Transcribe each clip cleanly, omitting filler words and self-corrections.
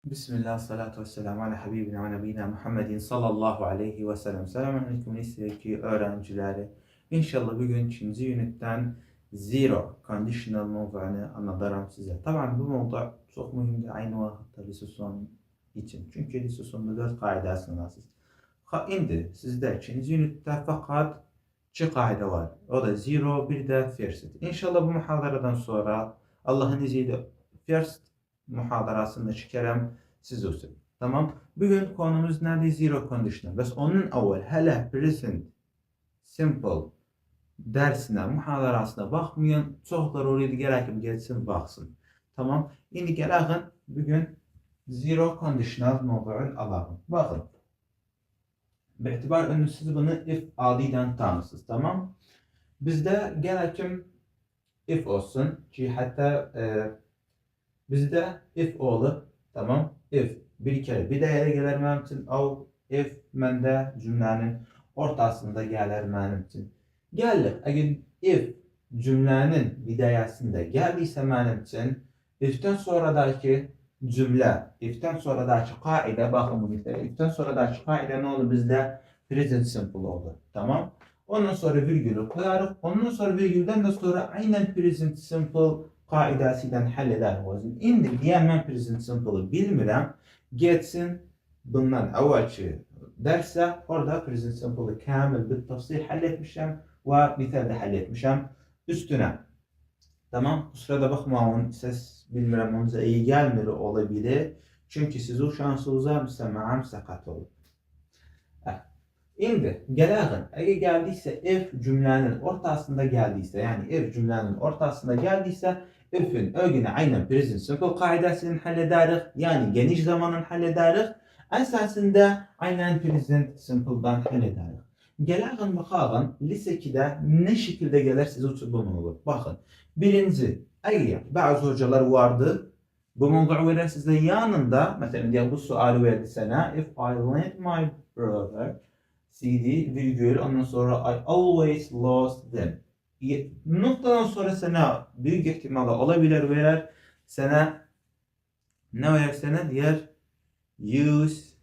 Bismillah, salatu vesselamu ala habibina ve nebiyina Muhammedin sallallahu aleyhi ve sellem. Selamünaleyküm lisedeki öğrencileri. İnşallah bugün ikinci ünitten zero conditional mevzuunu anlatacağım size. Tabii bu mevzu çok mühimdir aynı vakitte lise son için. Çünkü lise sonunda 4 kaide sınırsız. İndi sizde ikinci ünitte fakat 2 kaide var. O da zero bir de first. İnşallah bu muhadaradan sonra Allah'ın izniyle first muhadarasında çıkarım siz olsun. Tamam. Bugün konumuz nerede? Zero conditional. Bes onun evvel hele present simple dersine, muhadarasına bakmayan çoxlar oraya gerek gelsin baksın. Tamam. İndi gəlağın bugün zero conditional mövzuun alalım. Bakın. Bi'tibar önü siz bunu if adıyla tanısınız. Tamam. Bizde gelekim if olsun ki hatta bizde if olur. Tamam. If bir kere bir değere gelir mənim üçün. Av if məndə cümlənin ortasında gəlir mənim üçün. Gəldik. Əgər if cümlənin bidayəsində gəldiysə mənim üçün, if'ten sonradaki cümlə, if'ten sonradaki kaide, bakın bu if'ten sonradaki kaide ne olur bizde? Present simple olur. Tamam. Ondan sonra virgülü koyarız. Ondan sonra virgülden de sonra aynen present simple kaidəsiyle həll edərik. İndi deyən mən present simple'ı bilmirəm. Geçsin bundan əvvəlki dərsə orada present simple'ı kamil bir tafsil həll etmişəm və misal da həll etmişəm üstünə. Tamam. Kusura da bakmayın, ses bilmirəm onca iyi gelmir olabilir. Çünkü siz o şansınıza müsəmməm sakat olur. İndi gəlağın, eğer geldiyse if cümlenin ortasında geldiyse, yani if cümlenin ortasında geldiyse if'in ögünü aynen present simple kaidəsini həll edərik, yani geniş zamanın həll edərik, əsasında aynen present simple'dan həll edərik. Gəlağın baxağın, lise 2'de ne şekilde gelir size uçurduğunu olur. Bakın, birinci, eğer bazı hocalar vardı, bu mevzu verir size yanında, mesela diye bu sualı verdi sana, if I lent my brother CD virgül ondan sonra I always lost them. Noktadan sonra sana büyük ihtimalle olabilir verir. Sana ne verir sana diğer use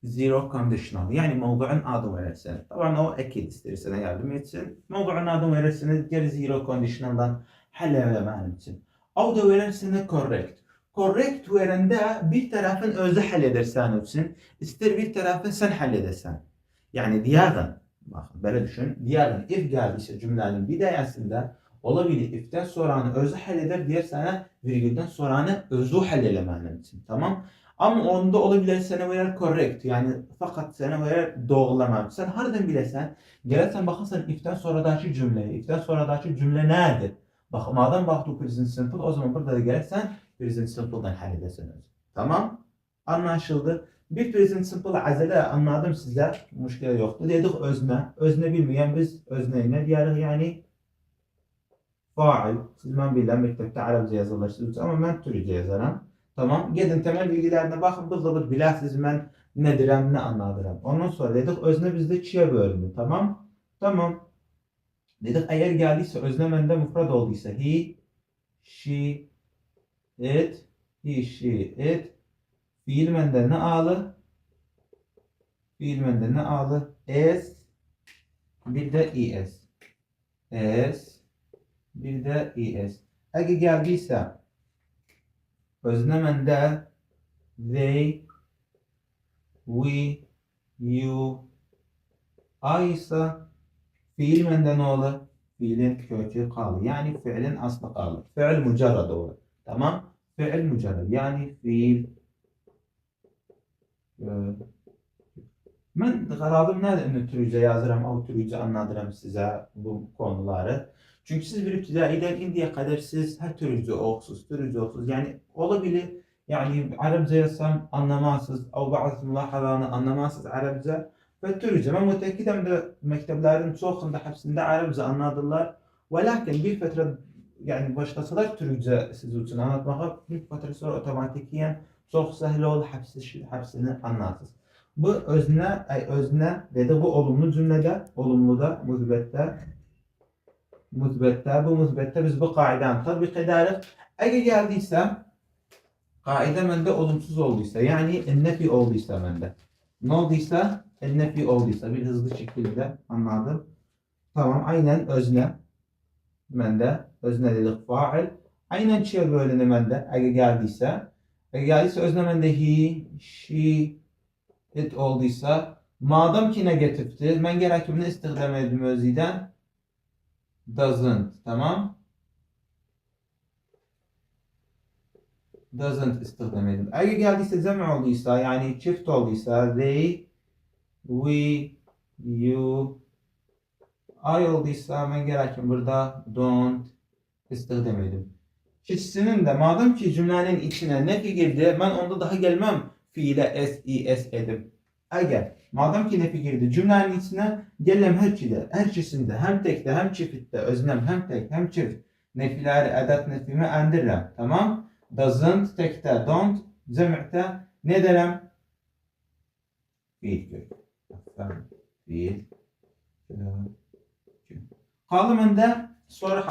zero conditional. Yani mevzuun adı verir sana. Tabii o ekid ister sana yardım etsin. Mevzuun adı verir sana diğer zero conditional'dan halledememen için. O da verir sana correct. Correct verende bir tarafın özü halledersen için, ister bir tarafın sen halledersen. Yani diyağın, bakın böyle düşün, diyağın if geldiyse cümlenin bidayesinde olabilir if'ten sonranı özü halleder, diğer sana virgülden sonranı özü hallelemenin için, tamam. Ama onda olabilir sana verir correct, yani fakat sana verir doğrulamam. Sen haradan bilesen, gelirsen bakarsan if'ten sonradaki cümleyi, if'ten sonradaki cümle nedir? Bak madem baktı present simple, o zaman burada da gelirsen present simple'dan halledersin özü. Tamam? Anlaşıldı. Bir present simple azele anladım size. Müşkile yoktu. Dedik özne. Özne bilmeyen biz özneyi ne diyarıq yani? Fail. Siz ben bilən mektepte Arapça yazılırsınız ama ben Türkçe yazarım. Tamam. Gedin temel bilgilerine bakın. Bızlıbız biləsiniz ben ne dirəm, ne anladıram. Ondan sonra dedik özne bizde 2'ye bölünür. Tamam. Tamam. Dedik eğer geldiyse özne məndə müfrad olduysa he, she, it, he, she, it. Fiil məndə ne alı? Fiil məndə ne alı? Es, bir de es. Es, bir de es. Eğer geldiyse özne məndə they, we, you, I ise fiil məndə ne olur? Fiilin kökü kalır. Yani fiilin aslı kalır. Fiil mücerred olur. Tamam? Fiil mücerred. Yani fiil ben qaradım nədir Türkçe yazıram, o Türkçe anladıram size bu konuları. Çünkü siz bir ibtidaiden indiye kadar siz her Türkçe oxusuz, Türkçe oxusuz. Yani olabilir, yani Arapça yazsam anlamazsınız, o bazı mülahazalarını anlamazsınız Arapça ve Türkçe. Ben müteakkidim de mekteplerin çoğunda hepsinde Arapça anladılar. Ve lakin bir fətrə yani başkasılar Türkçe siz için anlatmağa bir fətrə sonra otomatikiyen çok sahil ol hepsini anlarsınız. Bu özne, özne dedi bu olumlu cümlede, olumluda, müzbette, bu müzbette biz bu kaidəni tatbik ederiz. Eğer geldiyse Kaide mende olumsuz olduysa, yani nefi olduysa mende. Ne olduysa? Nefi olduysa. Bir hızlı şekilde anladım. Tamam, aynen özne mende. Özne dedik fail. Aynen çiğ bölünü mende. Eğer geldiyse. Eğer geldiyse özne mende he, she, it olduysa. Madem ki negatifti, ben gerekimini istihdam edeyim özüden. Doesn't. Tamam. Doesn't istihdam edeyim. Eğer geldiyse cem olduysa, yani çift olduysa they, we, you, I olduysa ben gerekim burada don't istihdam edeyim. İkisinin de madem ki cümlenin içine nefi girdi, ben onda daha gelmem fiile s edim. Eğer madem ki nefi girdi cümlenin içine gelem her ikisinde hem tekte hem çiftte öznem hem tek hem çift nefileri edat nefimi endirrem. Tamam? Doesn't tekte don't cem'te ne derim? Fiil kök. Fiil kök. Kalımında soru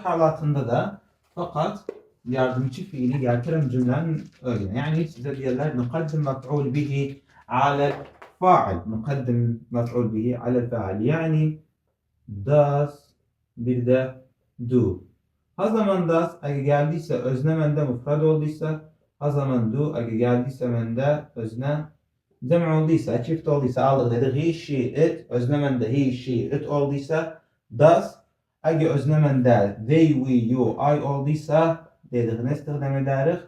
halatında da fakat yardımcı fiili getiren cümlenin öyle. Yani size diyorlar nukaddim mef'ul bihi alel fa'il. Nukaddim mef'ul bihi alel fa'il. Yani does bir de do. Ha zaman does eğer geldiyse özne mende mufrad olduysa, ha zaman do eğer geldiyse mende özne cem olduysa, çift olduysa aldık dedik he, she, it. Özne mende he, she, it olduysa does. Eğer özne mende they, we, you, I olduysa dedik ne istihdam ederiz?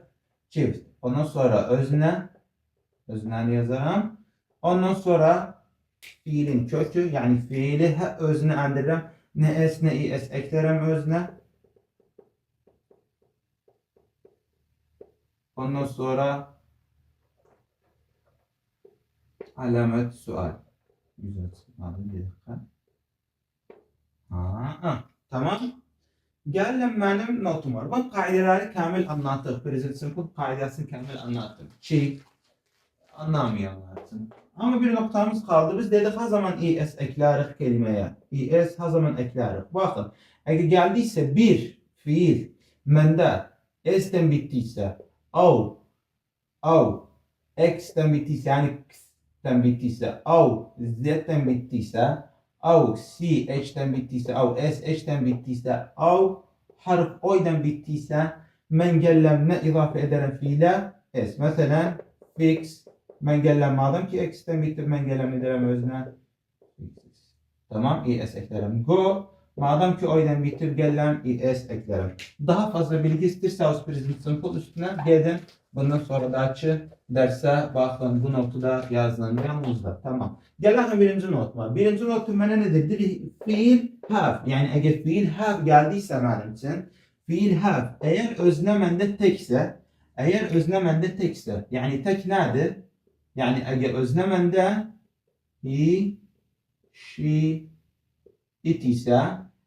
Çift. Ondan sonra özneni yazarım. Ondan sonra fiilin kökü, yani fiili özne endiririm. Ne s ne is eklerim özne. Ondan sonra alamet sual. Güzel. Adım bir dakika. Tamam. Gelin benim notum var. Ben kaideleri kamil anlattım. Present simple kaidesini kamil anlattım. Anlamayanlarsın. Ama bir noktamız kaldı. Biz dedik ha zaman es eklerik kelimeye. Es ha zaman eklerik. Bakın. Eğer geldiyse bir fiil mende s'ten bittiyse au x'ten bittiyse, yani x'ten bittiyse z'ten bittiyse h'ten bittiyse sh'ten bittiyse harf o'den bittiyse men gellem ne izafe ederim fiile s. Mesela fix men gellem madem ki x'ten bitti men gellem ederim özne. Tamam, es eklerim. Go madem ki o'den bitti gellem es eklerim. Daha fazla bilgi istiyorsanız present simple üstüne gelin. Bundan sonra da açı derse bakın bu notu da yazın yanınızda. Tamam. Gelelim birinci notuma. Birinci notum bana nedir? Fiil have. Yani eğer fiil have geldiyse benim için fiil have eğer öznemende tekse yani tek nedir? Yani eğer öznemende he, she, it ise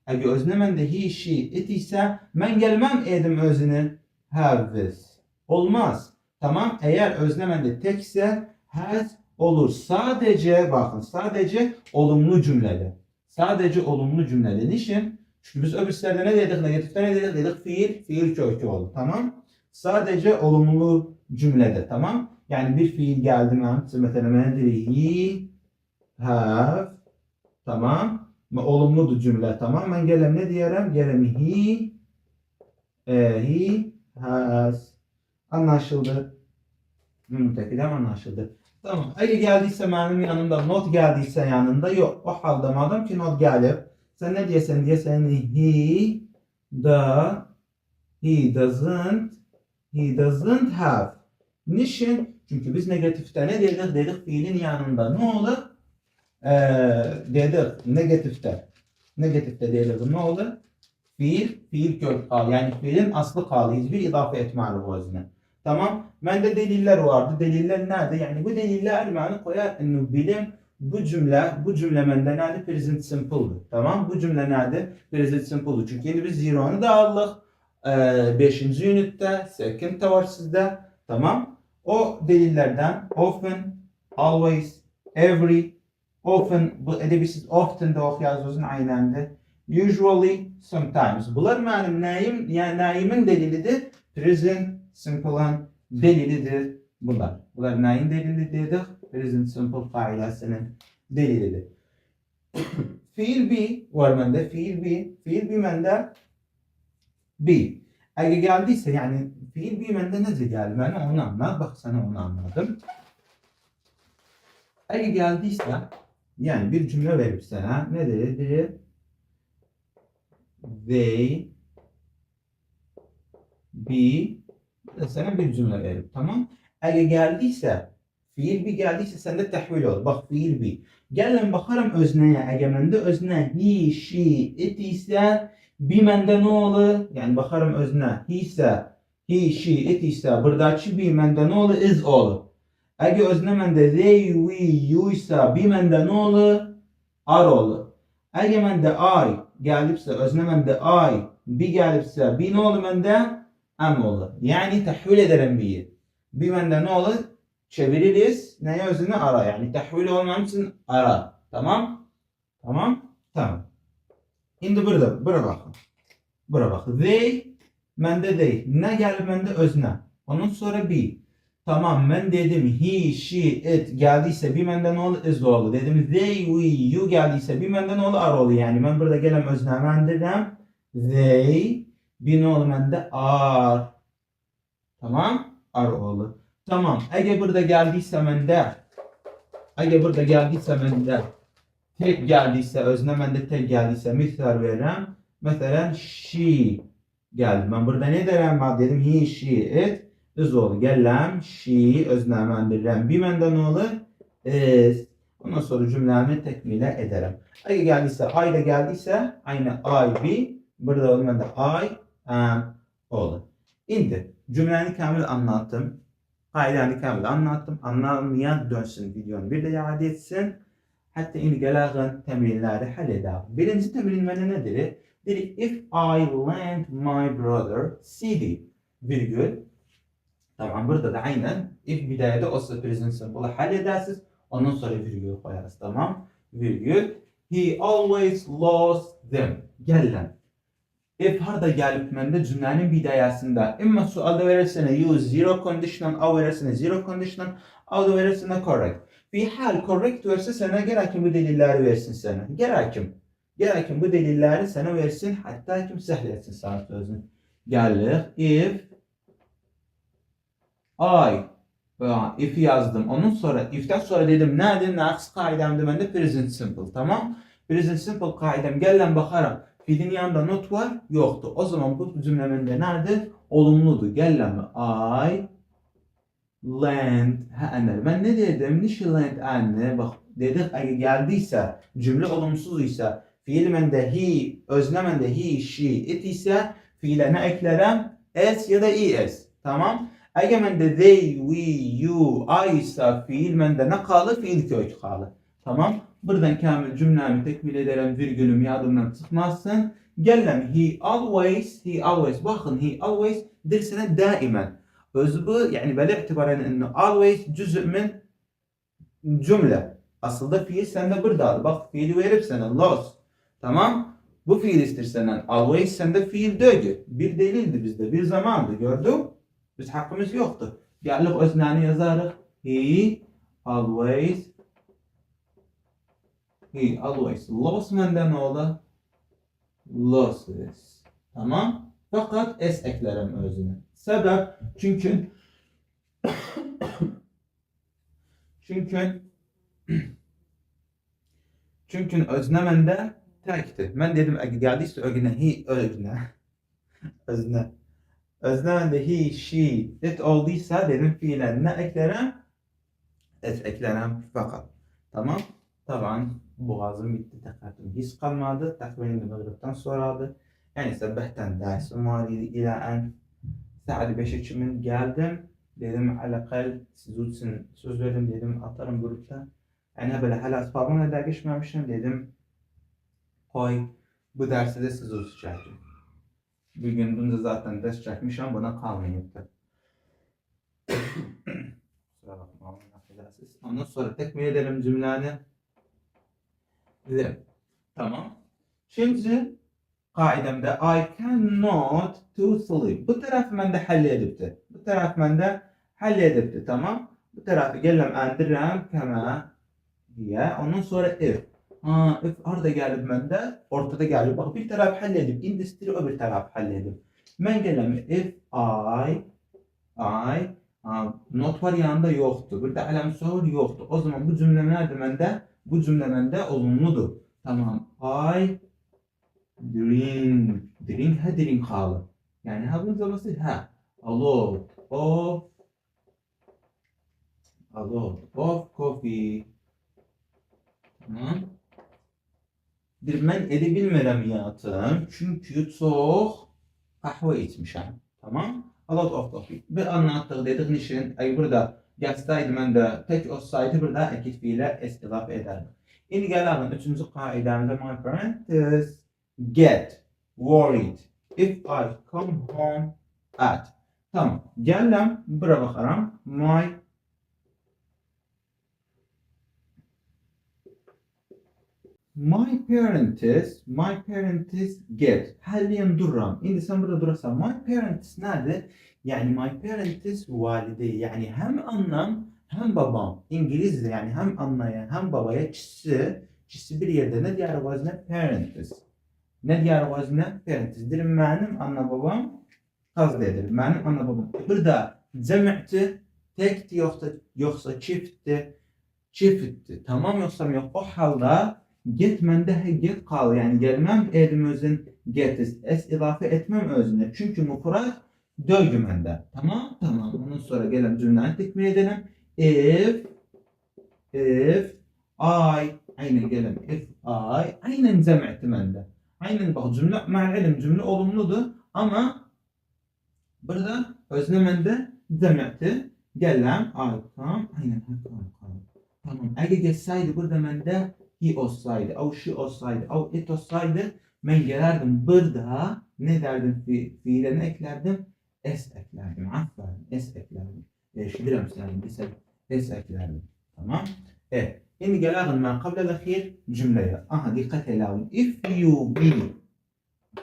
eğer öznemende he, she, it ise ben gelmem edim özünü have this. Olmaz. Tamam. Eğer öznemende tekse has olur. Sadece bakın sadece olumlu cümlede. Sadece olumlu cümlede. Niçin? Çünkü biz öbürlerde ne dedik? Negatifte ne dedik? Dedik fiil kökü oldu. Tamam. Sadece olumlu cümlede. Tamam. Yani bir fiil geldi mesela he have. Tamam. Olumludur cümle. Tamam. Ben gelem ne diyelim? Gelem he has. Anlaşıldı. Mütekidem anlaşıldı. Tamam. Eğer geldiyse benim yanımda not geldiyse yanında yok. O halde madem ki not gelip sen ne diyesen he doesn't have. Niçin? Çünkü biz negatifte ne dedik? Dedik fiilin yanında ne olur? Dedik negatifte. Negatifte dedik ne olur? Fiil kök al. Yani fiilin aslı kalı. Hiçbir idafe etmeli bu özüne. Tamam. Bende deliller vardı. Deliller nerede? Yani bu deliller mani koyar inu bilim bu cümle mende nerede? Present simple'dır. Tamam. Bu cümle nerede? Present simple'dır. Çünkü şimdi biz zero'nu da aldık. 5. ünite, second'te var sizde. Tamam. O delillerden often, always, every, often, bu edebilsiz often de okuyazıyorsun aynı. Usually, sometimes. Bunlar benim neyim, yani neyimin delilidir? Present simple'ın delilidir bunlar. Bunlar neyin delili dedik? Present simple kaidesinin delilidir. Fiil be var bende. Fiil be. Fiil be bende be. Eğer geldiyse yani fiil be bende ne geldi? Ben onu anlat. Bak sana onu anladım. Eğer geldiyse yani bir cümle verip sana ne dedi? They be sana bir cümle verip tamam. Eğer geldiyse fiil be geldiyse sende tehvil olur. Bak fiil be. Gelin bakarım özneye. Eğer mende özne he, she, it ise be mende ne olur? Yani bakarım özne he ise he, she, it ise buradaki be mende ne olur? Is olur. Eğer özne mende they, we, you ise be mende ne olur? Are olur. Eğer mende I gelipse özne mende I, be gelipse be ne olur mende? Am olur. Yani tahvil ederim be'yi. Be mende ne olur? Çeviririz. Neye özünü ara. Yani tahvil olmam için ara. Tamam? Tamam? Tamam. Şimdi burada bakın. Burada bakın. They, mende they. Ne geldi mende özne. Onun sonra be. Tamam ben dedim he, she, it geldiyse be mende ne olur? Is oldu. Dedim they, we, you geldiyse be mende ne olur? Are oldu. Yani ben burada gelen özne ben dedim. They, be ne olur mende? Are. Tamam? Are oldu. Tamam. Eğer burada geldiyse mende. Eğer burada geldiyse mende. Tek geldiyse, özne mende tek geldiyse misal veririm. Mesela she geldi. Ben burada ne derim? Ben dedim he, she, it. Is oldu. Gellem, she, özne mendirim. Bir mende ne olur? Is. Ondan sonra cümlemi tekmile ederim. Eğer geldiyse, I de geldiyse aynı I, be. Burada olmadı I am olur. Şimdi cümleni kamil anlattım. Kaideni kamil anlattım. Anlamayan dönsün videonu bir de iade etsin. Hatta indi gelen temrinleri halledelim. Birinci temrin bana nedir? Dedi if I lend my brother CD virgül. Tamam burada da aynen if bidayede olsa present simple'ı halledersiniz. Ondan sonra virgül koyarız. Tamam. Virgül. He always lost them. Gelen. If harda gelip mende cümlenin bidayasında imma sualda verirsene use zero conditional av verirsene zero conditional av da verirsene correct. Bir hal correct verse sana gerekim bu delilleri versin sana. Gerekim bu delilleri sana versin hatta kim sehletsin sana sözünü. Geldik if if yazdım. Onun sonra if'ten sonra dedim nedir? Naqs kaidemde bende present simple tamam. Present simple kaidem gelen bakarım. Fiilin yanında not var yoktu. O zaman bu cümleminde nerede? Olumludu. Gelen I lend anne. Ben ne dedim? Niçin lend anne? Bak dedik eğer geldiyse cümle olumsuz ise fiil mende he, özne mende he, she, it ise fiile ne eklerim? S ya da es. Tamam? Eğer mende they, we, you, I ise fiil mende ne kalır? Fiil kök kalır. Tamam? Buradan kamil cümlemi tekmil ederim. Virgülüm yadımdan çıkmazsın. Gelen he always bakın he always dersine daimen. Özü bu yani böyle itibaren انه always cüzء min cümle. Aslında fiil sende burada. Bak fiili verip sana lost. Tamam? Bu fiil istersen always sende fiil dögü. Bir delildi bizde. Bir zamandı. Gördün? Biz hakkımız yoktu. Geldik özneni yazarız. He always lost mende ne oldu? Lossless. Tamam? Fakat s eklerim özüne. Sebep çünkü özne mende tekti. Ben dedim eğer geldiyse özne. Özne mende he, she, it olduysa dedim fiilen ne eklerim? S eklerim fakat. Tamam? Taban boğazım bitti. Takatım hiç kalmadı. Takviyenim mağribten sonradı. Yani sabahtan dersim var ila an saat 5'e çimin geldim. Dedim alakal sizulsun söz verdim dedim atarım grupta. Yani böyle hala asfabımla da geçmemişim dedim. Koy bu dersi de siz çektim. Bugün bunu zaten ders çekmişim buna kalmayıp da. Kusura bakma. Ondan sonra tekmil edelim cümleni. Tamam. Şimdi kaidemde I cannot to sleep. Bu taraf bende halledipti. Bu taraf bende halledipti. Tamam. Bu tarafı geldim endirəm kema diye. Ondan sonra if. If arada gelip bende ortada gelip. Bak bir taraf halledip industry öbür taraf halledip. Ben gelem if I not var yanında yoktu. Burada alem soru yoktu. O zaman bu cümle nerede bende? Bu cümle bende olumludur. Tamam. I drink ha drink halı. Yani ha bunun zamanı ha. A lot of coffee. Tamam. Ben edebilmirəm yatım. Çünkü çok kahve içmişim. Tamam. A lot of coffee. Bir anlattık dedik nişin. Burada yazsaydı ben de tek olsaydı burada ekit fiile s ilave ederdim. Şimdi gelelim 3. kaidemizde my parents get worried if I come home at. Tamam. Geldim. Buraya bakarım. My parents get. Haliyen duram. Şimdi sen burada durursan my parents nerede? Yani my parents valide. Yani hem annem hem babam. İngilizce yani hem anneye hem babaya çisi bir yerde ne diğer vazne parents. Ne diğer vazne parents. Dirim benim anne babam kazdedir. Benim anne babam. Burada cem'ti tekti yoksa çiftti. Tamam yoksa yok. O halde get mende get kal yani gelmem elim özün getis es ilafe etmem özüne çünkü mufrad dögü mende tamam ondan sonra gelen cümleyi tekmil edelim if I aynen gelen if I aynen cem'ti mende aynen bak cümle ma'al cümle olumludur ama burada özne mende cem'ti gelen I come aynen tamam eğer geçseydi burada mende he olsaydı, o she olsaydı, o it olsaydı ben gelerdim burada ne derdim fiilini eklerdim? S eklerdim. Aferin. S eklerdim. Şidirem sen desem S eklerdim. Tamam. Evet. Şimdi gelelim ben kabla ahir cümleye. Aha dikkat edin. If you be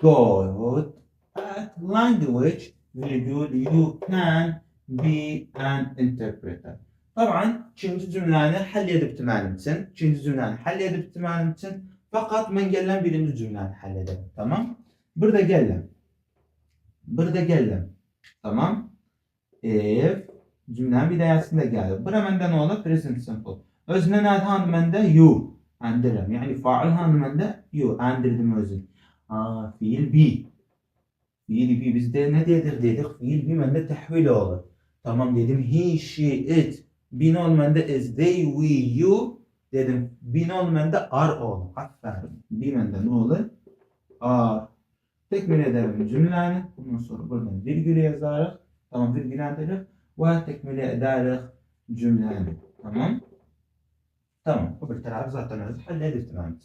good at language virgül you can be an interpreter. طبعا ikinci cümləni həll edib deməlim üçün, fakat mən gələm birinci cümləni həll edəm. Tamam? Burada gələm. Tamam? If cümlənin bidayəsində gəlir. Bura məndə nə olur? Present simple. Özünə nədir hanı məndə? You. Endirəm. Yəni fail hanı məndə? You. Endirdim özün. Fiil be. Bizdə nə dedik? Fiil be məndə təhvil olur. Tamam dedim. He, she, it. Bin olmayan da is, they, we, you dedim. Bin olmayan da are olur. Aferin. Bin de ne olur? Are. Tekmil edelim cümleni. Bundan sonra buradan virgülü yazarız. Tamam virgülendirir. Ve tekmil ederiz cümleni. Tamam. Bu bir tarafı zaten öyle halledip tamam.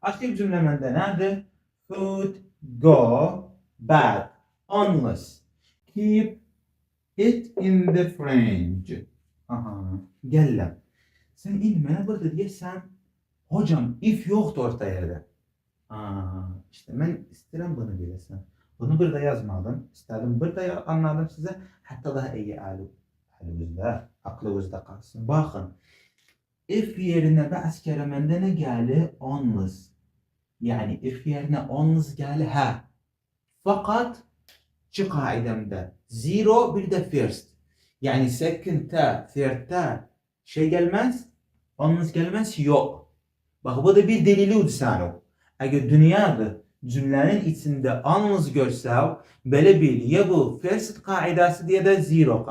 Açtık cümlemende nerede? Food go bad unless keep it in the fridge. Aha, gel. Sen ilmene burada diyesen hocam if yoktu orta yerde. İşte ben istedim bunu bilesen. Bunu burada yazmadım. İstedim burada anladım size. Hatta daha iyi aklınızda kalsın. Bakın. If yerine bazı kelimende ne geldi? Unless. Yani if yerine unless geldi ha. Fakat şu kaidemde zero bir de first. Yani second'ta, third'ta şey gelmez, yalnız gelmez yok. Bak bu da bir delili udsano. Eğer dünyada cümlenin içinde yalnız görsev, böyle bil ya bu first kaidası diye de zero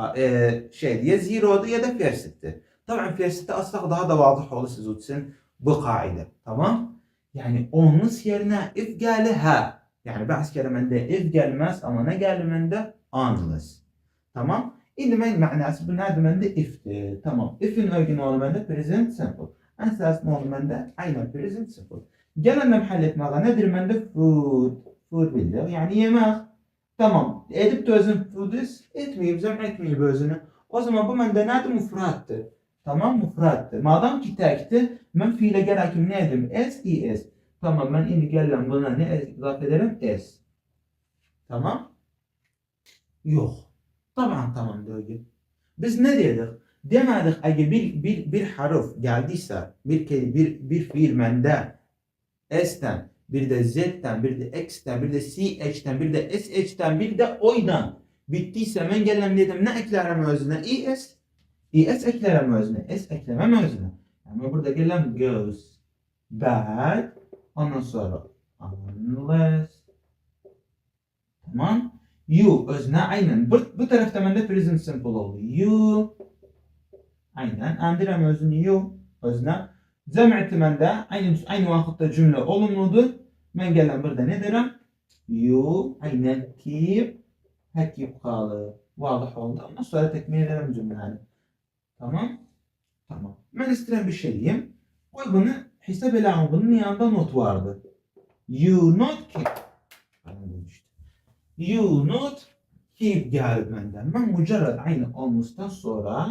diye zero'du ya da first'ti. Tabii first'te aslında daha da vazih olur siz utsin bu kaide. Tamam? Yani yalnız yerine if geldi ha. Yani bazı kelimende if gelmez ama ne gelmende yalnız. Tamam? İndi mən mənası bu nədir məndə if'dir. Tamam. If'in orijinali məndə present simple. Əsas nə olur məndə? Aynen present simple. Gələnəm həll etməyə nədir məndə? Food bildir. Yəni yemək. Tamam. Edip de özün food'uz etmeyip etmeyip özünü. O zaman bu məndə nədir? Mufraddır. Tamam mufraddır. Madam ki təkdir, mən fiilə gərəkim nə edim? S. Tamam mən indi gələm buna nə izafə ederim? S. Tamam. Yox. Taban tamam diyor. Biz ne dedik? Demedik eğer bir harf geldiyse bir fiil mende S'ten, bir de Z'ten, bir de X'ten, bir de CH'ten, bir de SH'ten, bir de O'dan bittiyse ben gelem dedim ne eklerim özüne? ES eklerim özüne. S eklemem özüne. Yani burada gelem goes bad. Ondan sonra unless. Tamam. You özüne aynen. Bu tarafta bende present simple oldu. You aynen. Andirem özünü you özüne. Cem'ti mende aynı vakitte cümle olumludur. Ben gelen burada ne derim? You aynen keep keep kalı. Vaضح oldu. Ondan sonra tekmil ederim cümleleri. Tamam. Tamam. Ben isteyen bir şey diyeyim. Koy bunu hesap ele al. Bunun yanında not vardı. You not keep. You not keep geldi benden. Ben mücerred aynı olmuştan sonra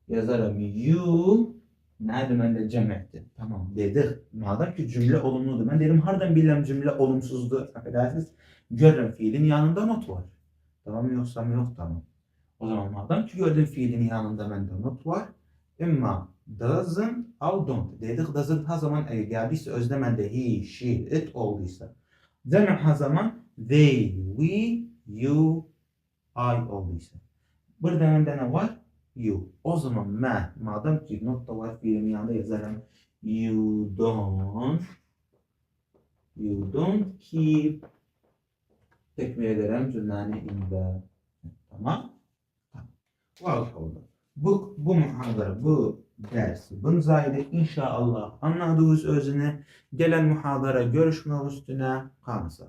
yazarım you nerede bende cem etti. Tamam dedik. Madem ki cümle olumludu. Ben dedim hardan bilmem cümle olumsuzdu. Affedersiniz. Görürüm fiilin yanında not var. Tamam yoksa mı yok tamam. O zaman madem ki gördüğüm fiilin yanında bende not var. Ama doesn't or don't. Dedik doesn't her zaman eğer geldiyse özlemende he, she, it olduysa. Cem her zaman they, we, you, I olduysa. Burada bende ne var? You. O zaman madem ki nokta var fiilin yanında yazarım. You don't keep tekmil ederim cümleni inde. Tamam. Vallahi oldu. Bu muhadara, bu ders, bunun zayide inşallah anladığınız özüne gelen muhadara görüşme üstüne kalsın.